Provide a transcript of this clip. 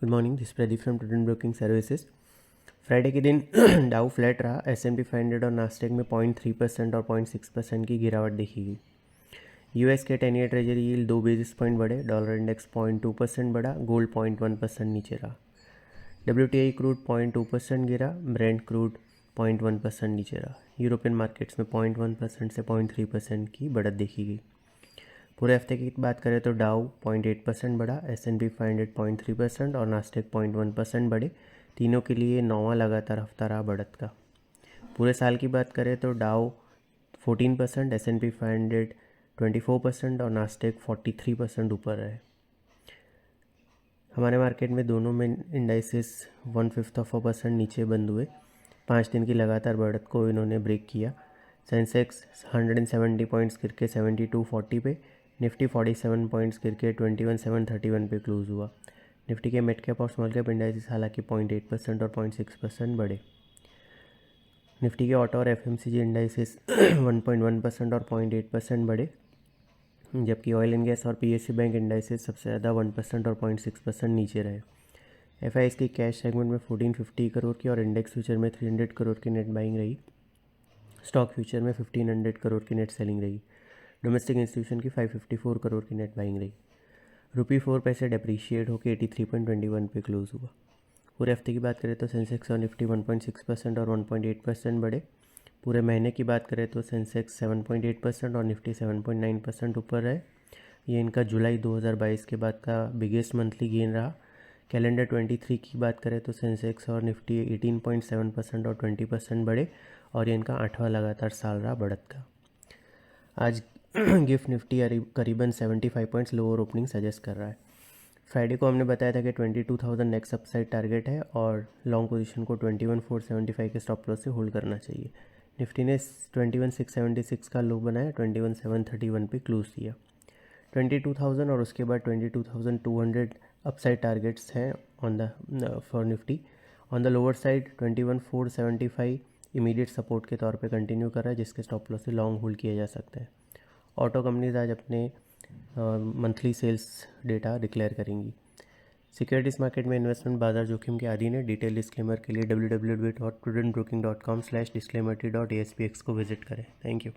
Good morning, this Pradeep from prudent broking services. Friday के दिन डाउ फ्लैट रहा। S&P 500 और नास्टेक में 0.3% और 0.6% की गिरावट देखी गई। यूएस के 10 year treasury yield 2 basis point बढ़े, डॉलर इंडेक्स 0.2% बढ़ा, गोल्ड 0.1% नीचे रहा। WTI क्रूड 0.2% गिरा, ब्रेंट क्रूड 0.1% नीचे रहा। यूरोपियन मार्केट्स में 0.1% से 0.3% की बढ़त देखी गई। पूरे हफ्ते की बात करें तो डाउ 0.8% बढ़ा, S&P 500 0.3% और नास्टेक 0.1% बढ़े। तीनों के लिए 9वां लगातार हफ्ता रहा बढ़त का। पूरे साल की बात करें तो डाउ 14%, S&P 500 24% और नास्टेक 43% ऊपर रहे। हमारे मार्केट में दोनों में इंडाइसेस 1/5% नीचे बंद हुए। 5 दिन की लगातार बढ़त को इन्होंने ब्रेक किया। सेंसेक्स 170 पॉइंट्स गिर के 7240 पे, निफ्टी 47 पॉइंट्स गिर के 21731 पे क्लोज हुआ। निफ्टी के मिड कैप और स्मॉल कैप इंडाइसेस हालांकि 0.8% और 0.6% बढ़े। निफ्टी के ऑटो और FMCG इंडाइसेस 1.1% और 0.8% बढ़े, जबकि ऑयल एंड गैस और PSU बैंक इंडाइसेस सबसे ज़्यादा 1% और 0.6% नीचे रहे। FIs की कैश सेगमेंट में 1450 करोड़ की और इंडेक्स फ्यूचर में 300 करोड़ की नेट बाइंग रही। स्टॉक फ्यूचर में 1500 करोड़ की नेट सेलिंग रही। डोमेस्टिक इंस्टीट्यूशन की 554 करोड़ की नेट बाइंग रही। रुपी 4 पैसे डेप्रीशिएट होकर 83.21 पे क्लोज हुआ। पूरे हफ्ते की बात करें तो सेंसेक्स और निफ्टी 1.6% और 1.8% बढ़े। पूरे महीने की बात करें तो सेंसेक्स 7.8% और निफ्टी 7.9% ऊपर रहे। ये इनका जुलाई 2022 के बाद का बिगेस्ट मंथली गेन रहा। कैलेंडर 23 की बात करें तो सेंसेक्स और निफ्टी 18.7% और 20% बढ़े और ये इनका 8वां लगातार साल रहा बढ़त का। आज गिफ्ट निफ्टी करीबन 75 पॉइंट्स लोअर ओपनिंग सजेस्ट कर रहा है। फ्राइडे को हमने बताया था कि 22,000 नेक्स्ट अपसाइड टारगेट है और लॉन्ग पोजीशन को 21,475 के स्टॉप लॉस से होल्ड करना चाहिए। निफ्टी ने 21,676 का लो बनाया, 21,731 पे क्लोज किया। 22,000 और उसके बाद 22,200 अपसाइड टारगेट्स हैं on the for Nifty. On the lower side 21,475 immediate support के तौर पे कंटिन्यू कर रहा है, जिसके स्टॉप लॉस से लॉन्ग होल्ड किया जा सकता है। ऑटो कंपनीज आज अपने मंथली सेल्स डेटा डिक्लेयर करेंगी। सिक्योरिटीज़ मार्केट में इन्वेस्टमेंट बाजार जोखिम के अधीन है। डिटेल डिस्क्लेमर के लिए www.prudentbroking.com/disclaimer.aspx को विजिट करें। Thank you.